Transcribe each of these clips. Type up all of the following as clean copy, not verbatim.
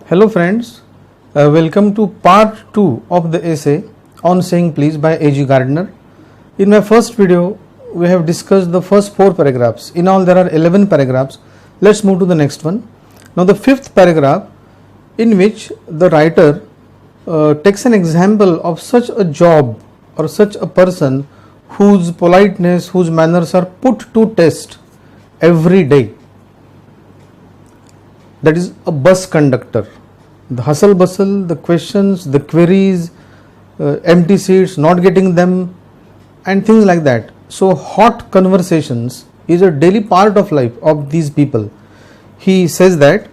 Hello friends, welcome to part 2 of the essay on Saying Please by A.G. Gardner. In my first video, we have discussed the first 4 paragraphs. In all there are 11 paragraphs. Let's move to the next one. Now the fifth paragraph, in which the writer takes an example of such a job or such a person whose politeness, whose manners are put to test every day. That is a bus conductor. The hustle bustle, the questions, the queries, empty seats, not getting them, and things like that. So hot conversations is a daily part of life of these people. He says that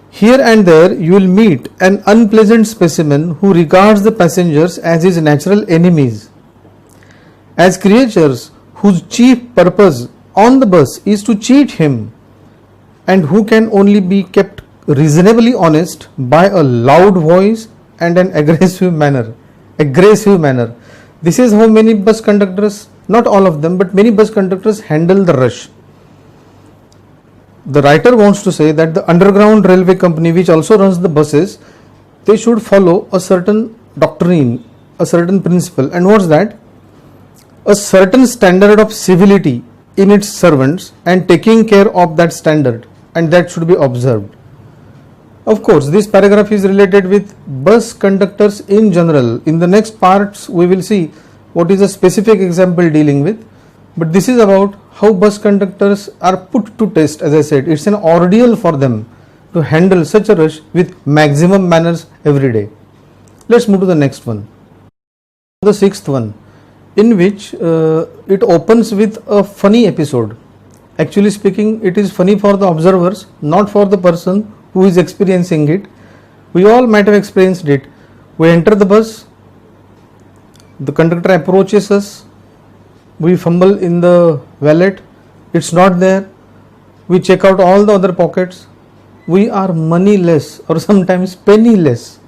here and there you will meet an unpleasant specimen who regards the passengers as his natural enemies, as creatures whose chief purpose on the bus is to cheat him, and who can only be kept reasonably honest by a loud voice and an aggressive manner. This is how many bus conductors, not all of them, but many bus conductors handle the rush. The writer wants to say that the underground railway company, which also runs the buses, they should follow a certain doctrine, a certain principle. And what's that? A certain standard of civility in its servants and taking care of that standard, and that should be observed. Of course, this paragraph is related with bus conductors in general. In the next parts, we will see what is a specific example dealing with. But this is about how bus conductors are put to test. As I said, it's an ordeal for them to handle such a rush with maximum manners every day. Let's move to the next one. The sixth one, in which it opens with a funny episode. Actually speaking, it is funny for the observers, not for the person who is experiencing it. We all might have experienced it. We enter the bus, the conductor approaches us, we fumble in the wallet, it's not there, we check out all the other pockets, we are moneyless or sometimes penniless.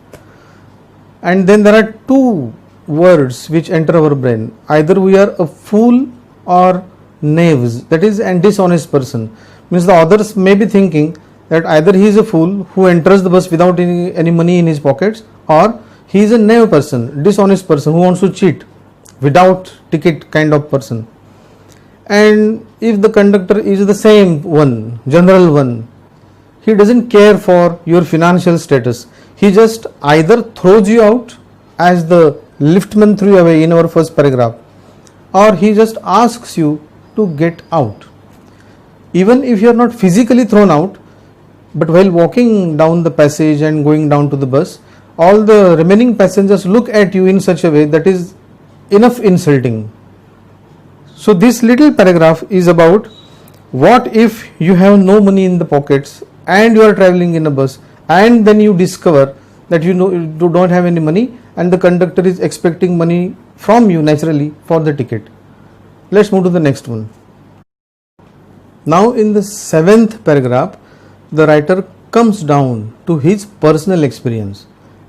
And then there are two words which enter our brain: either we are a fool or knaves, that is a dishonest person. Means the others may be thinking that either he is a fool who enters the bus without any money in his pockets, or he is a knave person, dishonest person who wants to cheat without ticket kind of person. And if the conductor is the same one, general one, he doesn't care for your financial status. He just either throws you out as the liftman threw away in our first paragraph, or he just asks you to get out. Even if you are not physically thrown out, but while walking down the passage and going down to the bus, all the remaining passengers look at you in such a way that is enough insulting. So this little paragraph is about what if you have no money in the pockets and you are traveling in a bus, and then you discover that you don't have any money and the conductor is expecting money from you naturally for the ticket. Let's move to the next one. Now in the seventh paragraph, the writer comes down to his personal experience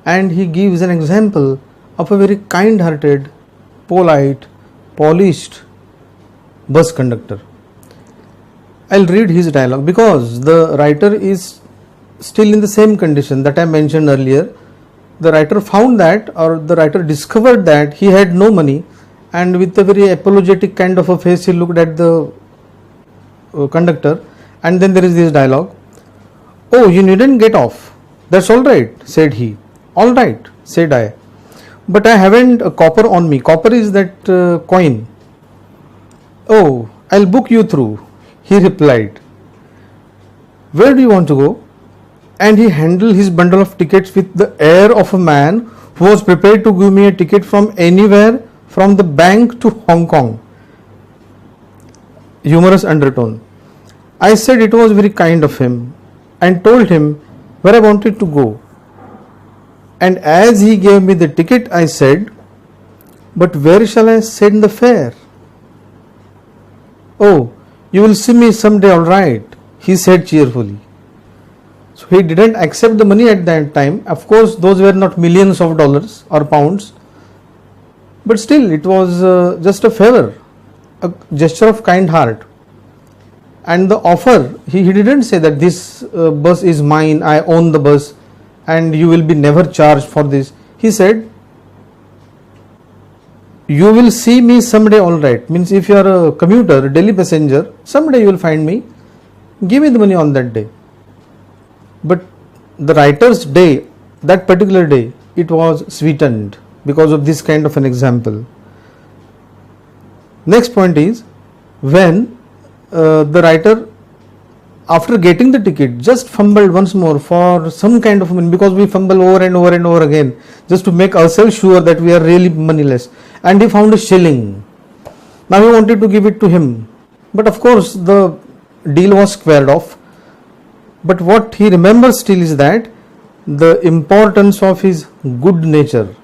and he gives an example of a very kind-hearted, polite, polished bus conductor. I'll read his dialogue because the writer is still in the same condition that I mentioned earlier. The writer found that, or the writer discovered that he had no money, and with a very apologetic kind of a face he looked at the conductor, and then there is this dialogue. "Oh, you needn't get off. That's all right," said he. "All right," said I, "but I haven't a copper on me." Copper is that coin. "Oh, I'll book you through," he replied. "Where do you want to go?" And he handled his bundle of tickets with the air of a man who was prepared to give me a ticket from anywhere, from the bank to Hong Kong. Humorous undertone. I said it was very kind of him and told him where I wanted to go. And as he gave me the ticket, I said, "But where shall I send the fare?" "Oh, you will see me someday, all right," he said cheerfully. So he didn't accept the money at that time. Of course, those were not millions of dollars or pounds, but still it was just a favor, a gesture of kind heart. And the offer, he didn't say that this bus is mine, I own the bus, and you will be never charged for this. He said, you will see me someday, all right. Means if you are a commuter, daily passenger, someday you will find me, give me the money on that day. But the writer's day, that particular day, it was sweetened because of this kind of an example. Next point is, when the writer, after getting the ticket, just fumbled once more for some kind of money, because we fumble over and over and over again just to make ourselves sure that we are really moneyless, and he found a shilling. Now he wanted to give it to him, but of course the deal was squared off. But what he remembers still is that the importance of his good nature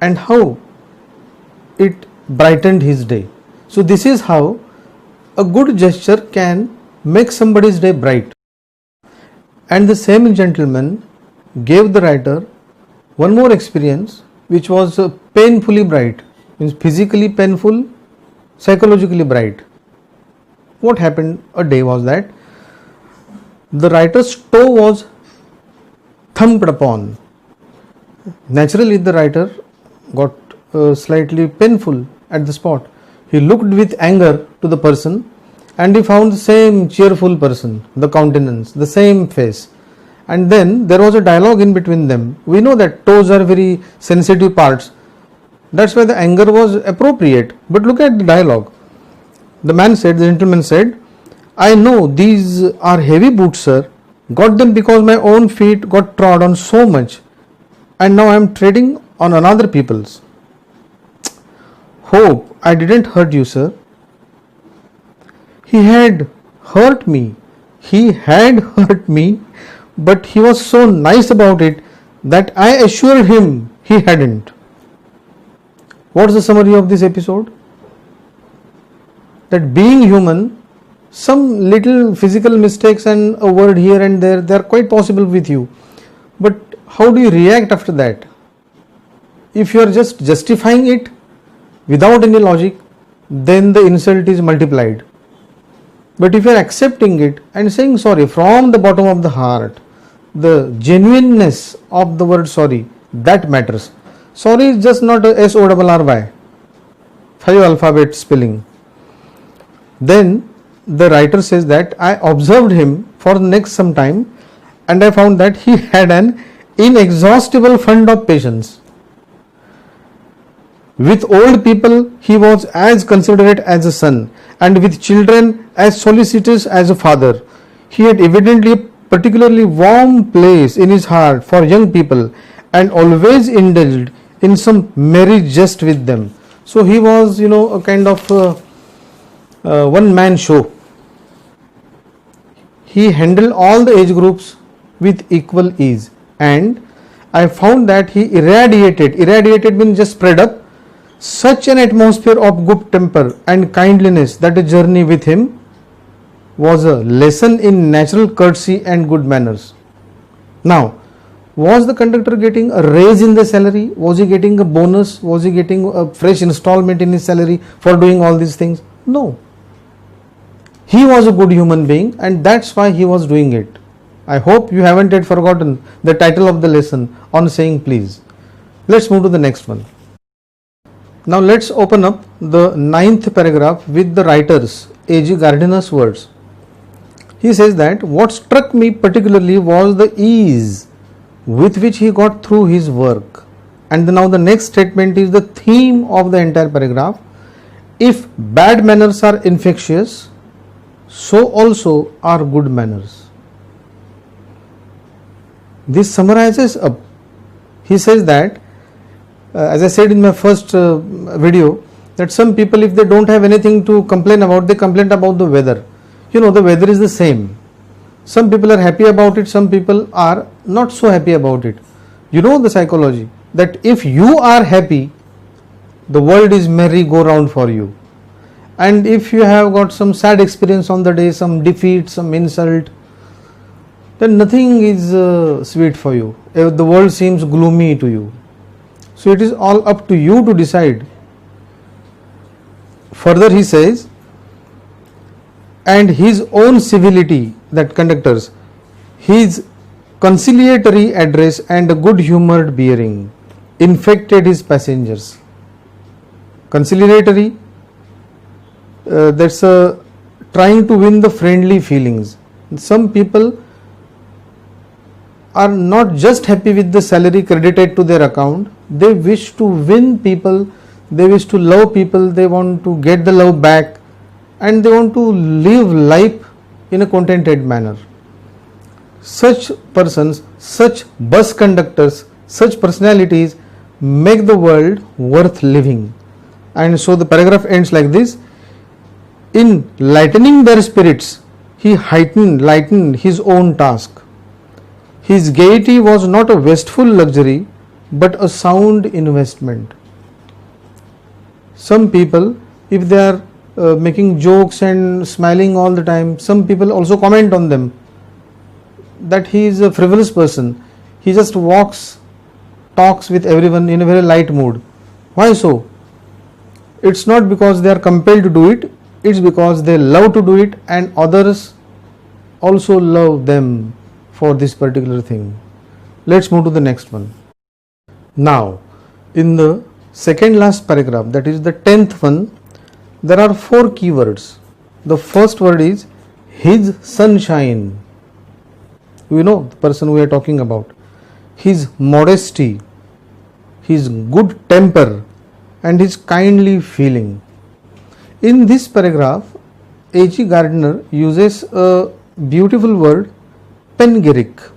and how it brightened his day. So this is how a good gesture can make somebody's day bright. And the same gentleman gave the writer one more experience which was painfully bright, means physically painful, psychologically bright. What happened a day was that the writer's toe was thumped upon. Naturally the writer got slightly painful at the spot. He looked with anger to the person, and he found the same cheerful person, the countenance, the same face. And then there was a dialogue in between them. We know that toes are very sensitive parts. That's why the anger was appropriate. But look at the dialogue. The gentleman said, I know these are heavy boots, sir. Got them because my own feet got trod on so much, and now I am treading on another people's. Hope I didn't hurt you, sir. He had hurt me. But he was so nice about it that I assured him he hadn't. What's the summary of this episode? That being human, some little physical mistakes and a word here and there, they are quite possible with you. But how do you react after that? If you are just justifying it without any logic, then the insult is multiplied. But if you are accepting it and saying sorry from the bottom of the heart, the genuineness of the word sorry, that matters. Sorry is just not a SORRY, 5 alphabet spelling. Then the writer says that I observed him for the next some time, and I found that he had an inexhaustible fund of patience. With old people he was as considerate as a son, and with children as solicitous as a father. He had evidently a particularly warm place in his heart for young people, and always indulged in some merry jest with them. So he was, a kind of one-man show. He handled all the age groups with equal ease, and I found that he irradiated means just spread up, such an atmosphere of good temper and kindliness that a journey with him was a lesson in natural courtesy and good manners. Now, was the conductor getting a raise in the salary? Was he getting a bonus? Was he getting a fresh installment in his salary for doing all these things? No. He was a good human being, and that's why he was doing it. I hope you haven't yet forgotten the title of the lesson on saying please. Let's move to the next one. Now let's open up the 9th paragraph with the writer's A.G. Gardiner's words. He says that what struck me particularly was the ease with which he got through his work. And now the next statement is the theme of the entire paragraph. If bad manners are infectious, so also are good manners. This summarizes up. He says that, as I said in my first video, that some people, if they don't have anything to complain about, they complain about the weather. The weather is the same. Some people are happy about it, some people are not so happy about it. The psychology, that if you are happy, the world is merry-go-round for you. And if you have got some sad experience on the day, some defeat, some insult, then nothing is sweet for you. The world seems gloomy to you. So it is all up to you to decide. Further he says, and his own civility, that conductor's, his conciliatory address and a good humored bearing infected his passengers. Conciliatory, that's trying to win the friendly feelings. Some people are not just happy with the salary credited to their account, they wish to win people, they wish to love people, they want to get the love back, and they want to live life in a contented manner. Such persons, such bus conductors, such personalities make the world worth living. And so the paragraph ends like this: in lightening their spirits, he lightened his own task. His gaiety was not a wasteful luxury, but a sound investment. Some people, if they are making jokes and smiling all the time, some people also comment on them that he is a frivolous person. He just talks with everyone in a very light mood. Why so? It's not because they are compelled to do it, it's because they love to do it and others also love them for this particular thing. Let's move to the next one. Now, in the second last paragraph, that is the 10th one, there are 4 keywords. The first word is his sunshine. You know the person we are talking about. His modesty, his good temper, and his kindly feeling. In this paragraph, H.G. Gardner uses a beautiful word, panegyric,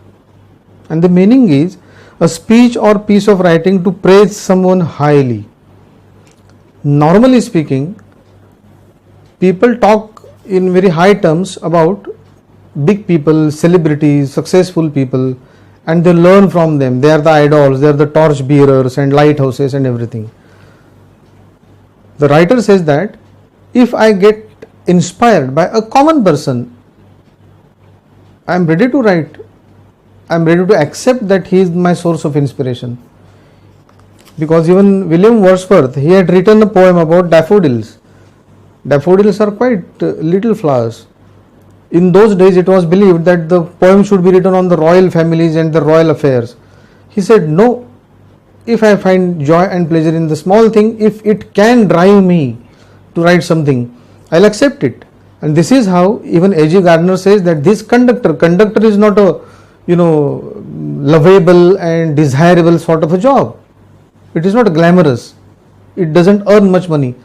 and the meaning is a speech or piece of writing to praise someone highly. Normally speaking, people talk in very high terms about big people, celebrities, successful people, and they learn from them. They are the idols, they are the torch bearers and lighthouses and everything. The writer says that if I get inspired by a common person, I am ready to write. I am ready to accept that he is my source of inspiration. Because even William Wordsworth, he had written a poem about daffodils. Daffodils are quite little flowers. In those days, it was believed that the poem should be written on the royal families and the royal affairs. He said, no, if I find joy and pleasure in the small thing, if it can drive me to write something, I'll accept it. And this is how even A.G. Gardner says that this conductor is not a lovable and desirable sort of a job. It is not glamorous. It doesn't earn much money.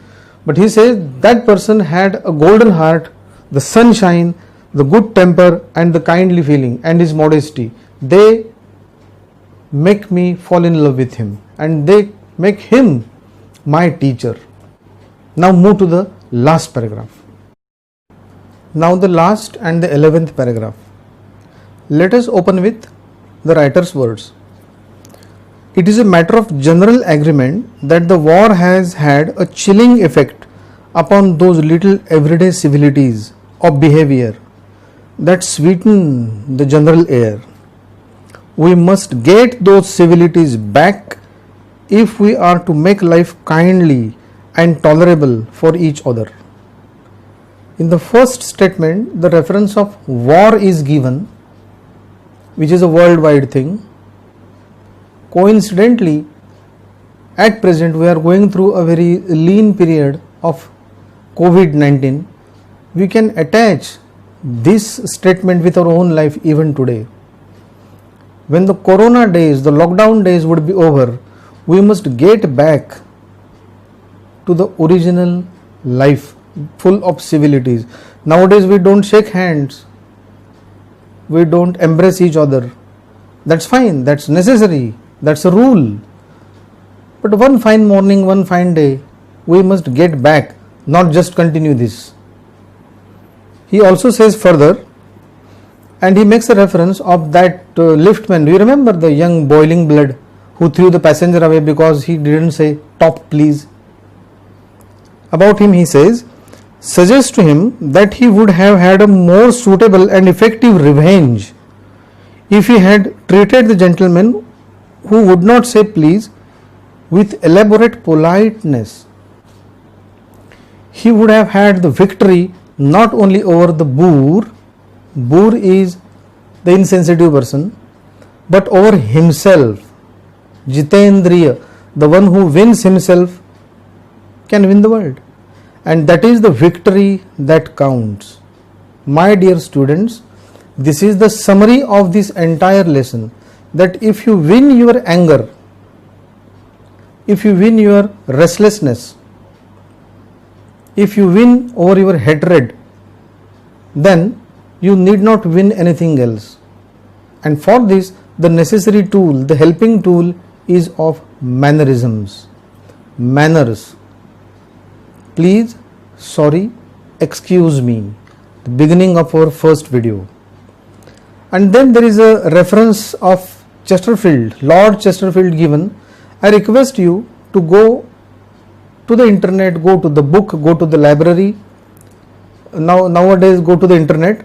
But he says that person had a golden heart, the sunshine, the good temper and the kindly feeling and his modesty. They make me fall in love with him and they make him my teacher. Now move to the last paragraph. Now the last and the 11th paragraph. Let us open with the writer's words. It is a matter of general agreement that the war has had a chilling effect upon those little everyday civilities of behavior that sweeten the general air. We must get those civilities back if we are to make life kindly and tolerable for each other. In the first statement, the reference of war is given, which is a worldwide thing. Coincidentally, at present we are going through a very lean period of COVID-19. We can attach this statement with our own life even today. When the corona days, the lockdown days would be over, we must get back to the original life full of civilities. Nowadays we don't shake hands, we don't embrace each other. That's fine, that's necessary, that's a rule. But one fine morning, one fine day, we must get back, not just continue this. He also says further, and he makes a reference of that liftman. Do you remember the young boiling blood who threw the passenger away because he didn't say top please? About him he says, suggests to him that he would have had a more suitable and effective revenge if he had treated the gentleman who would not say please with elaborate politeness. He would have had the victory not only over the boor is the insensitive person, but over himself. Jitendriya, the one who wins himself, can win the world. And that is the victory that counts. My dear students, this is the summary of this entire lesson, that if you win your anger, if you win your restlessness, if you win over your hatred, then you need not win anything else. And for this, the necessary tool, the helping tool is of mannerisms. Manners. Please, sorry, excuse me. The beginning of our first video. And then there is a reference of Chesterfield, Lord Chesterfield given. I request you to go to the internet, go to the book, go to the library. Nowadays go to the internet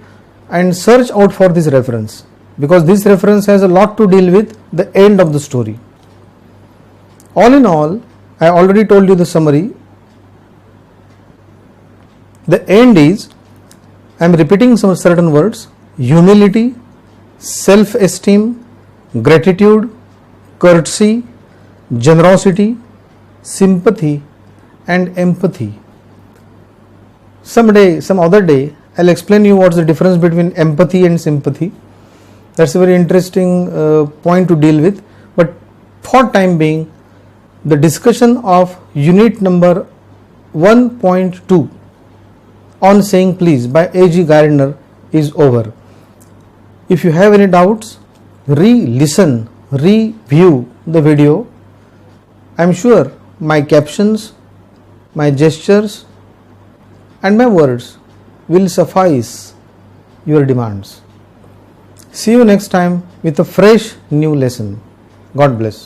and search out for this reference, because this reference has a lot to deal with the end of the story. All in all, I already told you the summary. The end is, I am repeating some certain words: humility, self-esteem, gratitude, courtesy, generosity, sympathy and empathy. Some other day, I'll explain you what's the difference between empathy and sympathy. That's a very interesting point to deal with. But for time being, the discussion of unit number 1.2 on saying please by A.G. Gardner is over. If you have any doubts, re-listen, review the video. I'm sure my captions, my gestures and my words will suffice your demands. See you next time with a fresh new lesson. God bless.